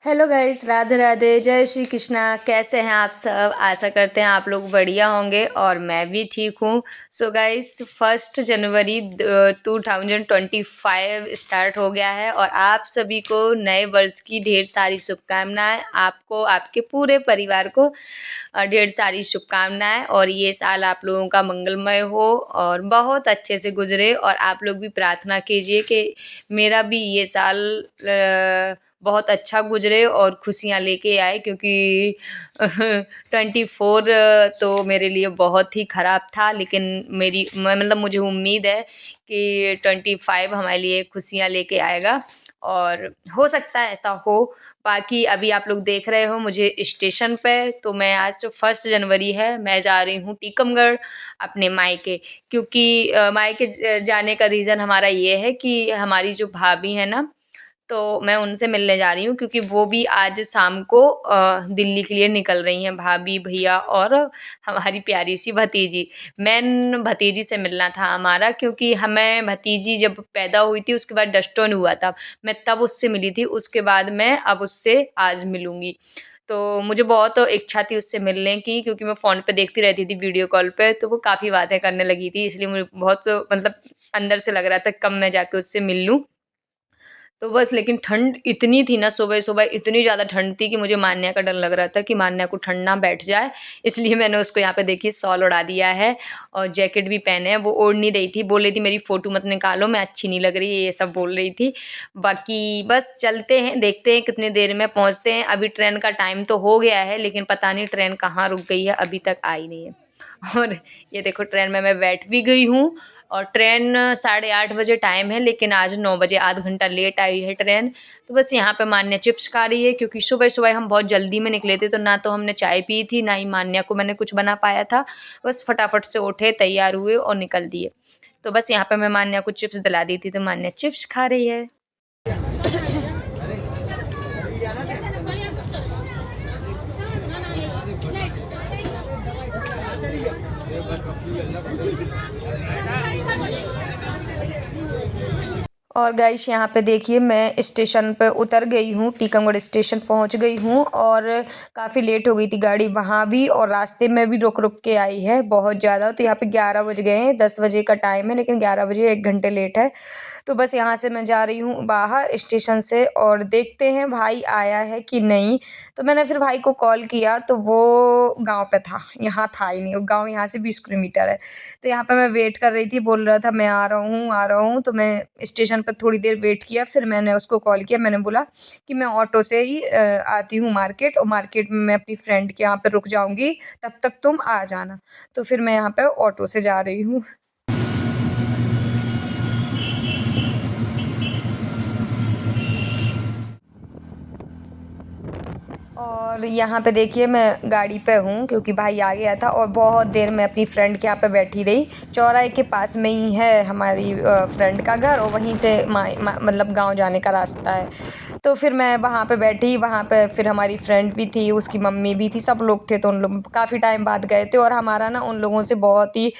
Hello guys, Radhe Radhe, जय श्री कृष्णा। कैसे हैं आप सब? आशा करते हैं आप लोग बढ़िया होंगे और मैं भी ठीक हूँ। सो गाइस, 1 जनवरी 2025 स्टार्ट हो गया है और आप सभी को नए वर्ष की ढेर सारी शुभकामनाएं। आपको, आपके पूरे परिवार को ढेर सारी शुभकामनाएं और ये साल आप लोगों का मंगलमय हो और बहुत अच्छे से गुजरे। और आप लोग भी प्रार्थना कीजिए कि मेरा भी ये साल बहुत अच्छा गुजरे और खुशियाँ लेके आए, क्योंकि 24 तो मेरे लिए बहुत ही ख़राब था। लेकिन मतलब मुझे उम्मीद है कि 25 हमारे लिए खुशियाँ लेके आएगा और हो सकता है ऐसा हो। बाकी अभी आप लोग देख रहे हो मुझे स्टेशन पे, तो मैं आज जो 1 जनवरी है मैं जा रही हूँ टीकमगढ़ अपने मायके। क्योंकि मायके जाने का रीज़न हमारा ये है कि हमारी जो भाभी है ना, तो मैं उनसे मिलने जा रही हूँ, क्योंकि वो भी आज शाम को दिल्ली के लिए निकल रही हैं, भाभी, भैया और हमारी प्यारी सी भतीजी। मेन भतीजी से मिलना था हमारा, क्योंकि हमें भतीजी जब पैदा हुई थी उसके बाद डस्टोन हुआ था, मैं तब उससे मिली थी। उसके बाद मैं अब उससे आज मिलूँगी। तो मुझे बहुत इच्छा थी उससे मिलने की, क्योंकि मैं फ़ोन पे देखती रहती थी वीडियो कॉल पे, तो वो काफ़ी बातें करने लगी थी, इसलिए मुझे बहुत मतलब अंदर से लग रहा था कब मैं जाके उससे मिल लूँ। तो बस, लेकिन ठंड इतनी थी ना, सुबह-सुबह इतनी ज़्यादा ठंड थी कि मुझे मान्या का डर लग रहा था कि मान्या को ठंड ना बैठ जाए। इसलिए मैंने उसको यहाँ पे देखिए शॉल ओढ़ा दिया है और जैकेट भी पहने हैं। वो ओढ़ नहीं रही थी, बोल रही थी मेरी फ़ोटो मत निकालो, मैं अच्छी नहीं लग रही, ये सब बोल रही थी। बाकी बस चलते हैं, देखते हैं कितनी देर में पहुँचते हैं। अभी ट्रेन का टाइम तो हो गया है, लेकिन पता नहीं ट्रेन कहाँ रुक गई है, अभी तक आई नहीं है। और ये देखो ट्रेन में मैं बैठ भी गई हूँ और ट्रेन 8:30 बजे टाइम है, लेकिन आज 9 बजे आध घंटा लेट आई है ट्रेन। तो बस यहाँ पे मान्या चिप्स खा रही है, क्योंकि सुबह-सुबह हम बहुत जल्दी में निकले थे, तो ना तो हमने चाय पी थी, ना ही मान्या को मैंने कुछ बना पाया था। बस फटाफट से उठे, तैयार हुए और निकल दिए। तो बस यहाँ पे मैं मान्या को चिप्स दिला दी थी, तो मान्या चिप्स खा रही है। और गाइस, यहाँ पे देखिए मैं स्टेशन पे उतर गई हूँ, टीकमगढ़ स्टेशन पहुँच गई हूँ और काफ़ी लेट हो गई थी गाड़ी वहाँ भी, और रास्ते में भी रुक-रुक के आई है बहुत ज़्यादा। तो यहाँ पे 11 बज गए हैं, 10 बजे का टाइम है, लेकिन 11 बजे 1 घंटे लेट है। तो बस यहाँ से मैं जा रही हूँ बाहर स्टेशन से और देखते हैं भाई आया है कि नहीं। तो मैंने फिर भाई को कॉल किया, तो वो गाँव पे था, यहाँ था ही नहीं। वो गाँव यहाँ से 20 किलोमीटर है। तो यहाँ पे मैं वेट कर रही थी, बोल रहा था मैं आ रहा हूँ, आ रहा हूँ। तो मैं स्टेशन पर थोड़ी देर वेट किया, फिर मैंने उसको कॉल किया। मैंने बोला कि मैं ऑटो से ही आती हूँ मार्केट, और मार्केट में मैं अपनी फ्रेंड के यहाँ पे रुक जाऊँगी, तब तक तुम आ जाना। तो फिर मैं यहाँ पे ऑटो से जा रही हूँ। और यहाँ पे देखिए मैं गाड़ी पे हूँ, क्योंकि भाई आ गया था और बहुत देर मैं अपनी फ्रेंड के यहाँ पे बैठी रही। चौराहे के पास में ही है हमारी फ्रेंड का घर, और वहीं से मतलब गांव जाने का रास्ता है। तो फिर मैं वहाँ पे बैठी, वहाँ पे फिर हमारी फ्रेंड भी थी, उसकी मम्मी भी थी, सब लोग थे। तो उन लोग काफ़ी टाइम बाद गए थे, और हमारा ना उन लोगों से बहुत ही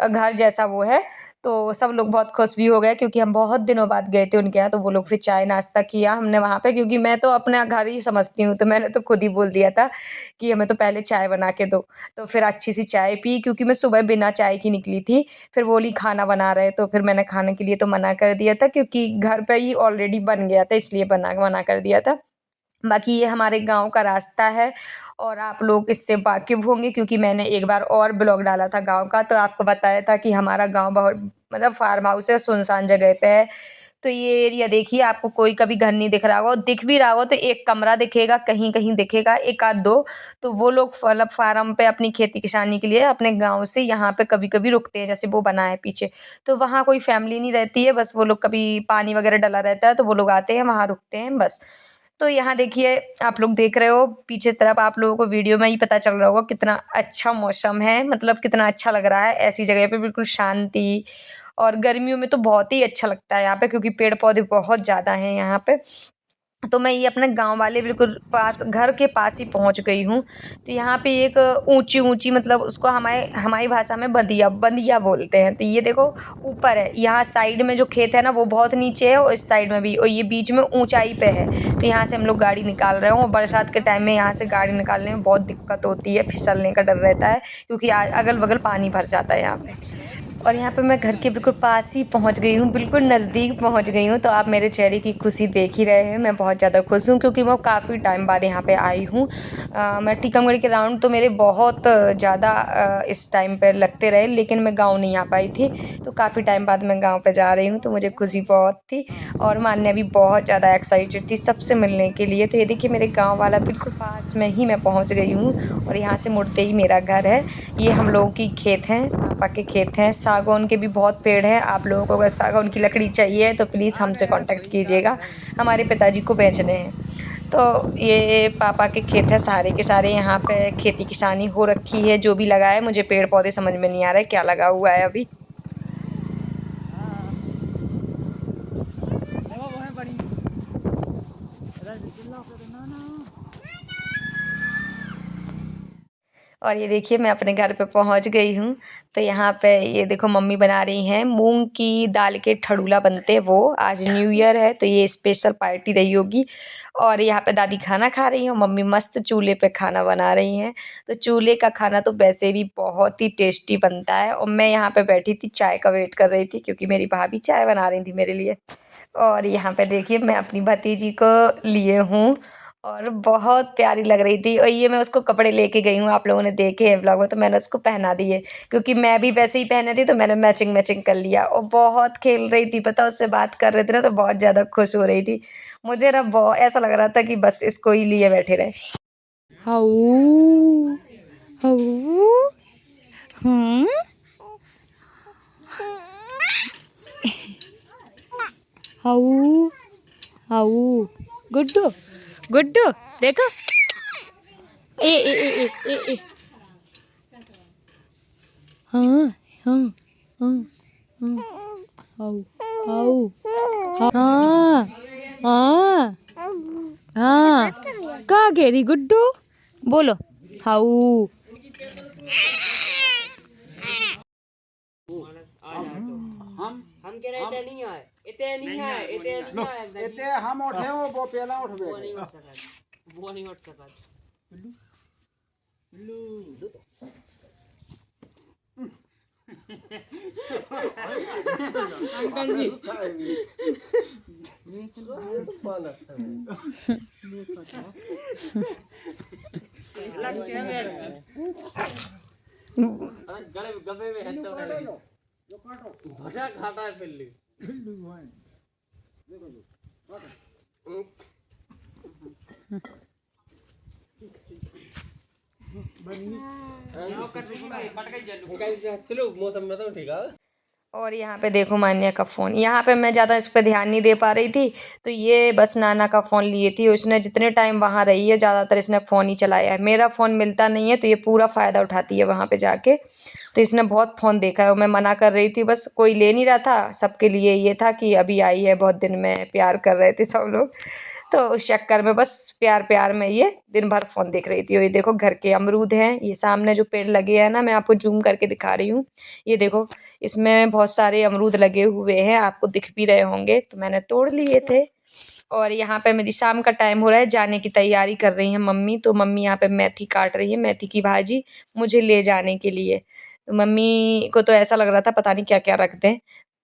घर जैसा वो है। तो सब लोग बहुत खुश भी हो गए, क्योंकि हम बहुत दिनों बाद गए थे उनके यहाँ। तो वो लोग फिर चाय नाश्ता किया हमने वहाँ पे, क्योंकि मैं तो अपना घर ही समझती हूँ, तो मैंने तो खुद ही बोल दिया था कि हमें तो पहले चाय बना के दो। तो फिर अच्छी सी चाय पी, क्योंकि मैं सुबह बिना चाय की निकली थी। फिर बोली खाना बना रहे, तो फिर मैंने खाने के लिए तो मना कर दिया था, क्योंकि घर पे ही ऑलरेडी बन गया था, इसलिए मना कर दिया था। बाकी ये हमारे गाँव का रास्ता है और आप लोग इससे वाकिफ़ होंगे, क्योंकि मैंने एक बार और ब्लॉग डाला था गाँव का, तो आपको बताया था कि हमारा गाँव बहुत मतलब फार्म हाउस है, सुनसान जगह पे है। तो ये एरिया देखिए, आपको कोई कभी घर नहीं दिख रहा होगा, और दिख भी रहा होगा तो एक कमरा दिखेगा, कहीं-कहीं दिखेगा, 1 आध 2। तो वो लोग मतलब फार्म पे अपनी खेती-किसानी के लिए अपने गाँव से यहाँ पे कभी-कभी रुकते हैं, जैसे वो बना है पीछे। तो वहाँ कोई फैमिली नहीं रहती है, बस वो लोग कभी पानी वगैरह डला रहता है, तो वो लोग आते हैं, वहाँ रुकते हैं, बस। तो यहाँ देखिए, आप लोग देख रहे हो पीछे तरफ, आप लोगों को वीडियो में ही पता चल रहा होगा कितना अच्छा मौसम है, मतलब कितना अच्छा लग रहा है ऐसी जगह पे, बिल्कुल शांति। और गर्मियों में तो बहुत ही अच्छा लगता है यहाँ पे, क्योंकि पेड़ पौधे बहुत ज़्यादा हैं यहाँ पे। तो मैं ये अपने गांव वाले बिल्कुल पास, घर के पास ही पहुंच गई हूँ। तो यहाँ पे एक ऊंची ऊंची, मतलब उसको हमारे हमारी भाषा में बंदिया बंदिया बोलते हैं। तो ये देखो ऊपर है, यहाँ साइड में जो खेत है ना वो बहुत नीचे है, और इस साइड में भी, और ये बीच में ऊंचाई पे है। तो यहाँ से हम लोग गाड़ी निकाल रहे हो, और बरसात के टाइम में यहाँ से गाड़ी निकालने में बहुत दिक्कत होती है, फिसलने का डर रहता है, क्योंकि अगल बगल पानी भर जाता है यहाँ पे। और यहाँ पे मैं घर के बिल्कुल पास ही पहुँच गई हूँ, बिल्कुल नज़दीक पहुँच गई हूँ। तो आप मेरे चेहरे की खुशी देख ही रहे हैं, मैं बहुत ज़्यादा खुश हूँ, क्योंकि मैं काफ़ी टाइम बाद यहाँ पे आई हूँ। मैं टीकमगढ़ के राउंड तो मेरे बहुत ज़्यादा इस टाइम पे लगते रहे, लेकिन मैं गाँव नहीं आ पाई थी। तो काफ़ी टाइम बाद मैं गाँव पे जा रही हूँ, तो मुझे खुशी बहुत थी, और मान्या भी बहुत ज़्यादा एक्साइटेड थी सबसे मिलने के लिए। तो ये देखिए मेरे गाँव वाला बिल्कुल पास में ही मैं पहुँच गई हूँ, और यहाँ से मुड़ते ही मेरा घर है। ये हम लोगों की खेत हैं, पापा के खेत हैं। सागौन के भी बहुत पेड़ हैं, आप लोगों को अगर सागौन की लकड़ी चाहिए तो प्लीज़ हमसे कांटेक्ट कीजिएगा, हमारे पिताजी को बेचने हैं। तो ये पापा के खेत है सारे के सारे, यहाँ पे खेती किसानी हो रखी है। जो भी लगा है, मुझे पेड़ पौधे समझ में नहीं आ रहा है क्या लगा हुआ है अभी। और ये देखिए मैं अपने घर पे पहुंच गई हूँ। तो यहाँ पे ये देखो मम्मी बना रही हैं मूंग की दाल के ठड़ूला बनते हैं, वो आज न्यू ईयर है तो ये स्पेशल पार्टी रही होगी। और यहाँ पे दादी खाना खा रही हैं, मम्मी मस्त चूल्हे पे खाना बना रही हैं। तो चूल्हे का खाना तो वैसे भी बहुत ही टेस्टी बनता है, और मैं यहाँ पे बैठी थी चाय का वेट कर रही थी, क्योंकि मेरी भाभी चाय बना रही थी मेरे लिए। और यहाँ पे देखिए मैं अपनी भतीजी को लिए हूँ, और बहुत प्यारी लग रही थी। और ये मैं उसको कपड़े लेके गई हूँ, आप लोगों ने देखे हैं व्लॉग में, तो मैंने उसको पहना दिए, क्योंकि मैं भी वैसे ही पहने थी, तो मैंने मैचिंग मैचिंग कर लिया। और बहुत खेल रही थी, पता उससे बात कर रहे थे ना, तो बहुत ज़्यादा खुश हो रही थी। मुझे ना बहुत ऐसा लग रहा था कि बस इसको ही लिए बैठे रहे। How how hmm how how Guddu Guddu देखो, ए ए ए ए ए ए हाँ हाँ हाँ हाँ हाउ हाउ हाँ हाँ हाँ कहाँ कह रही गुड्डू, बोलो हाउ। हम कह रहे इतने नहीं आए, इतने नहीं आए, इतने नहीं आए, इतने हम उठे हो वो पहला उठ वो गए नहीं उठ सका, वो नहीं उठ सका। अंकल जी लग के गले गबे में है तो भजा खाता है पिल्ली। मौसम में तो ठीक है। और यहाँ पे देखो मान्या का फ़ोन, यहाँ पे मैं ज़्यादा इस पे ध्यान नहीं दे पा रही थी, तो ये बस नाना का फ़ोन लिए थी। उसने जितने टाइम वहाँ रही है ज़्यादातर इसने फ़ोन ही चलाया है। मेरा फ़ोन मिलता नहीं है, तो ये पूरा फ़ायदा उठाती है वहाँ पे जाके। तो इसने बहुत फ़ोन देखा है, और मैं मना कर रही थी, बस कोई ले नहीं रहा था। सबके लिए ये था कि अभी आई है बहुत दिन में, प्यार कर रहे थे सब लोग। तो उस चक्कर में बस प्यार प्यार में ये दिन भर फ़ोन देख रही थी। और ये देखो घर के अमरूद हैं, ये सामने जो पेड़ लगे हैं ना, मैं आपको ज़ूम करके दिखा रही हूँ। ये देखो इसमें बहुत सारे अमरूद लगे हुए हैं, आपको दिख भी रहे होंगे, तो मैंने तोड़ लिए थे। और यहाँ पे मेरी शाम का टाइम हो रहा है, जाने की तैयारी कर रही हैं मम्मी। तो मम्मी यहाँ पे मेथी काट रही है, मेथी की भाजी मुझे ले जाने के लिए। तो मम्मी को तो ऐसा लग रहा था पता नहीं क्या क्या रख दें।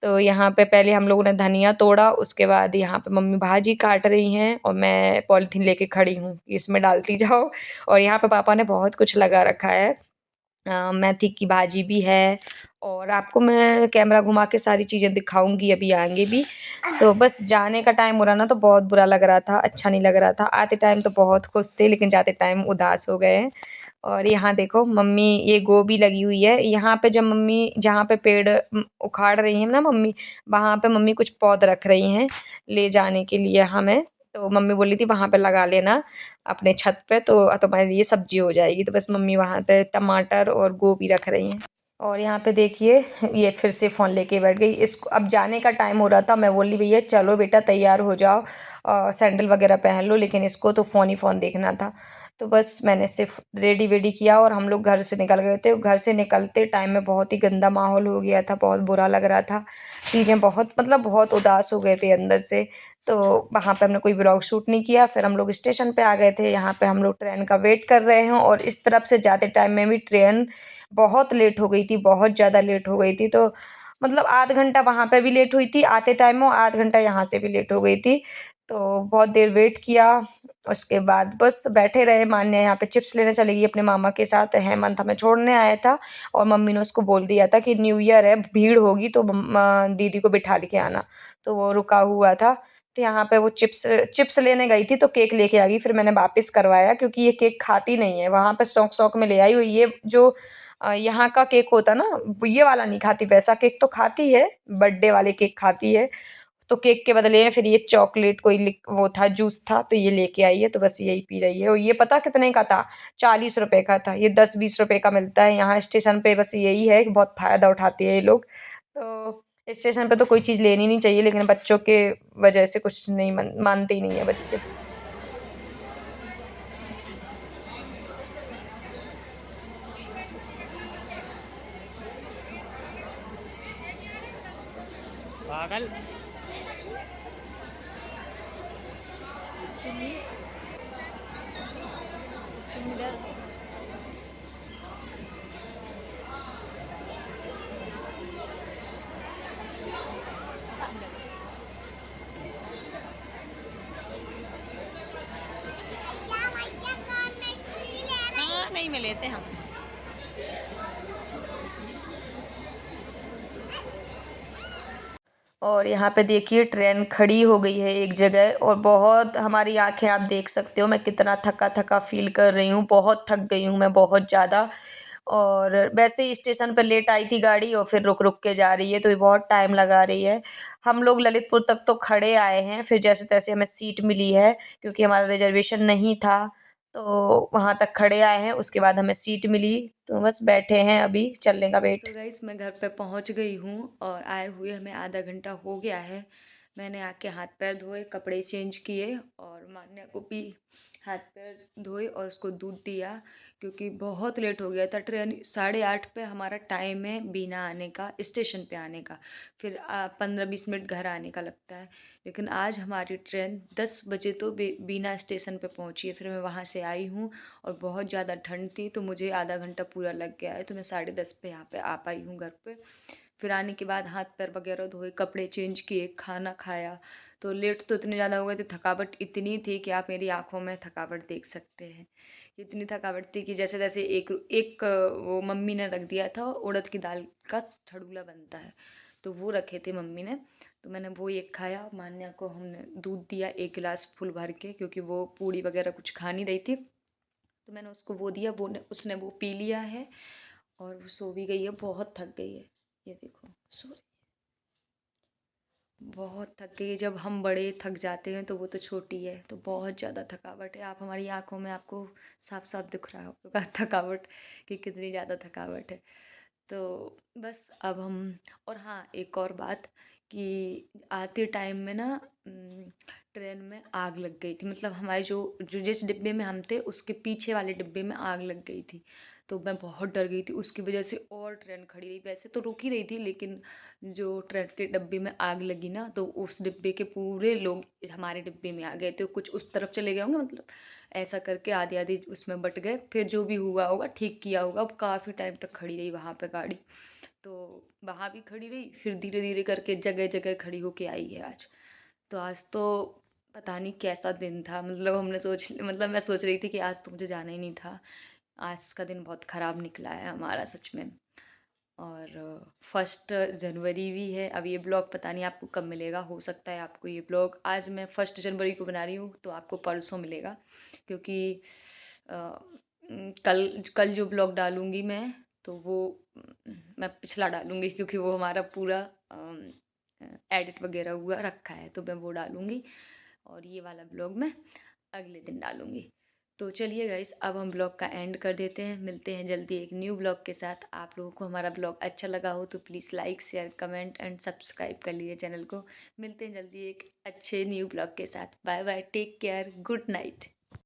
तो यहाँ पे पहले हम लोगों ने धनिया तोड़ा, उसके बाद यहाँ पे मम्मी भाजी काट रही हैं, और मैं पॉलीथीन लेके खड़ी हूँ कि इसमें डालती जाओ। और यहाँ पे पापा ने बहुत कुछ लगा रखा है, मेथी की भाजी भी है, और आपको मैं कैमरा घुमा के सारी चीज़ें दिखाऊंगी अभी आगे भी। तो बस जाने का टाइम हो रहा ना, तो बहुत बुरा लग रहा था, अच्छा नहीं लग रहा था। आते टाइम तो बहुत खुश थे, लेकिन जाते टाइम उदास हो गए हैं। और यहाँ देखो मम्मी ये गोभी लगी हुई है यहाँ पे, जब मम्मी जहाँ पे पेड़ उखाड़ रही हैं ना मम्मी, वहाँ पे मम्मी कुछ पौध रख रही हैं ले जाने के लिए हमें। तो मम्मी बोली थी वहाँ पे लगा लेना अपने छत पे, तो तुम्हारे लिए सब्जी हो जाएगी। तो बस मम्मी वहाँ पे टमाटर और गोभी रख रही हैं। और यहाँ पे देखिए ये फिर से फ़ोन लेके बैठ गई। इसको अब जाने का टाइम हो रहा था, मैं बोली भैया चलो बेटा तैयार हो जाओ, सैंडल वगैरह पहन लो, लेकिन इसको तो फ़ोन ही फ़ोन देखना था। तो बस मैंने सिर्फ रेडी वेडी किया और हम लोग घर से निकल गए थे। घर से निकलते टाइम में बहुत ही गंदा माहौल हो गया था, बहुत बुरा लग रहा था, चीज़ें बहुत मतलब बहुत उदास हो गए थे अंदर से। तो वहाँ पे हमने कोई व्लॉग शूट नहीं किया। फिर हम लोग स्टेशन पे आ गए थे। यहाँ पे हम लोग ट्रेन का वेट कर रहे हैं और इस तरफ से जाते टाइम में भी ट्रेन बहुत लेट हो गई थी, बहुत ज़्यादा लेट हो गई थी। तो मतलब आध घंटा वहाँ पे भी लेट हुई थी आते टाइम में, आध घंटा यहाँ से भी लेट हो गई थी। तो बहुत देर वेट किया, उसके बाद बस बैठे रहे। मान्या यहाँ पे चिप्स लेने चली गई अपने मामा के साथ, हेमंत हमें छोड़ने आया था और मम्मी ने उसको बोल दिया था कि न्यू ईयर है, भीड़ होगी तो दीदी को बिठा के आना। तो वो रुका हुआ था। तो यहाँ पे वो चिप्स चिप्स लेने गई थी तो केक लेके आ गई। फिर मैंने वापस करवाया क्योंकि ये केक खाती नहीं है। वहाँ पे शौक शौक में ले आई हुई, ये जो यहाँ का केक होता ना, ये वाला नहीं खाती, वैसा केक तो खाती है, बर्थडे वाले केक खाती है। तो केक के बदले फिर ये चॉकलेट कोई वो था, जूस था, तो ये लेके आई है, तो बस यही पी रही है। और ये पता कितने का था? 40 रुपए का था। ये 10-20 रुपए का मिलता है यहाँ स्टेशन पे। बस यही है कि बहुत फ़ायदा उठाते हैं ये लोग। तो स्टेशन पे तो कोई चीज़ लेनी नहीं चाहिए, लेकिन बच्चों के वजह से कुछ नहीं मानते ही नहीं है बच्चे। पागल। हाँ नहीं में लेते हम। और यहाँ पे देखिए ट्रेन खड़ी हो गई है एक जगह और बहुत हमारी आंखें आप देख सकते हो, मैं कितना थका थका फील कर रही हूँ, बहुत थक गई हूँ मैं बहुत ज़्यादा। और वैसे ही स्टेशन पर लेट आई थी गाड़ी और फिर रुक रुक के जा रही है, तो ये बहुत टाइम लगा रही है। हम लोग ललितपुर तक तो खड़े आए हैं, फिर जैसे तैसे हमें सीट मिली है क्योंकि हमारा रिजर्वेशन नहीं था। तो वहाँ तक खड़े आए हैं, उसके बाद हमें सीट मिली, तो बस बैठे हैं, अभी चलने का वेट। तो गाइस मैं घर पे पहुँच गई हूँ और आए हुए हमें आधा घंटा हो गया है। मैंने आके हाथ पैर धोए, कपड़े चेंज किए और मान्या को भी हाथ पैर धोए और उसको दूध दिया क्योंकि बहुत लेट हो गया था। ट्रेन 8:30 पे हमारा टाइम है बीना आने का, स्टेशन पे आने का, फिर 15-20 मिनट घर आने का लगता है। लेकिन आज हमारी ट्रेन 10 बजे तो बीना स्टेशन पे पहुंची है। फिर मैं वहाँ से आई हूँ और बहुत ज़्यादा ठंड थी तो मुझे आधा घंटा पूरा लग गया है, तो मैं 10:30 पे यहाँ पे आ पाई हूँ घर पे। फिर आने के बाद हाथ पैर वगैरह धोए, कपड़े चेंज किए, खाना खाया। तो लेट तो इतने ज़्यादा हो गए थे, थकावट इतनी थी कि आप मेरी आँखों में थकावट देख सकते हैं। इतनी थकावट थी कि जैसे तैसे एक एक वो मम्मी ने रख दिया था, उड़द की दाल का छड़ूला बनता है, तो वो रखे थे मम्मी ने, तो मैंने वो एक खाया। मान्या को हमने दूध दिया 1 गिलास फुल भर के क्योंकि वो पूड़ी वगैरह कुछ खा नहीं रही थी, तो मैंने उसको वो दिया, उसने वो पी लिया है और वो सो भी गई है, बहुत थक गई है। ये देखो सो रही, बहुत थक गई है। जब हम बड़े थक जाते हैं तो वो तो छोटी है, तो बहुत ज़्यादा थकावट है। आप हमारी आंखों में आपको साफ साफ दिख रहा होगा थकावट कि कितनी ज़्यादा थकावट है। तो बस अब हम, और हाँ एक और बात कि आते टाइम में ना ट्रेन में आग लग गई थी, मतलब हमारे जो जो जिस डिब्बे में हम थे उसके पीछे वाले डिब्बे में आग लग गई थी। तो मैं बहुत डर गई थी, उसकी वजह से और ट्रेन खड़ी रही। वैसे तो रुक ही रही थी, लेकिन जो ट्रेन के डिब्बे में आग लगी ना, तो उस डिब्बे के पूरे लोग हमारे डिब्बे में आ गए थे। कुछ उस तरफ चले गए होंगे, मतलब ऐसा करके आधी आधी उसमें बट गए। फिर जो भी हुआ होगा ठीक किया होगा। अब काफ़ी टाइम तक खड़ी रही वहाँ पे गाड़ी, तो वहाँ भी खड़ी रही, फिर धीरे धीरे करके जगह जगह खड़ी होके आई है आज। तो आज तो पता नहीं कैसा दिन था, मतलब मतलब मैं सोच रही थी कि आज तो मुझे जाना ही नहीं था। आज का दिन बहुत ख़राब निकला है हमारा सच में। और 1 जनवरी भी है। अब ये ब्लॉग पता नहीं आपको कब मिलेगा, हो सकता है आपको ये ब्लॉग, आज मैं 1 जनवरी को बना रही हूँ तो आपको परसों मिलेगा, क्योंकि कल कल जो ब्लॉग डालूँगी मैं, तो वो मैं पिछला डालूँगी क्योंकि वो हमारा पूरा एडिट वगैरह हुआ रखा है, तो मैं वो डालूँगी और ये वाला ब्लॉग मैं अगले दिन डालूँगी। तो चलिए गाइस, अब हम ब्लॉग का एंड कर देते हैं। मिलते हैं जल्दी एक न्यू ब्लॉग के साथ। आप लोगों को हमारा ब्लॉग अच्छा लगा हो तो please like, share, comment and subscribe कर लीजिए चैनल को। मिलते हैं जल्दी एक अच्छे न्यू ब्लॉग के साथ। Bye bye, take care, good night.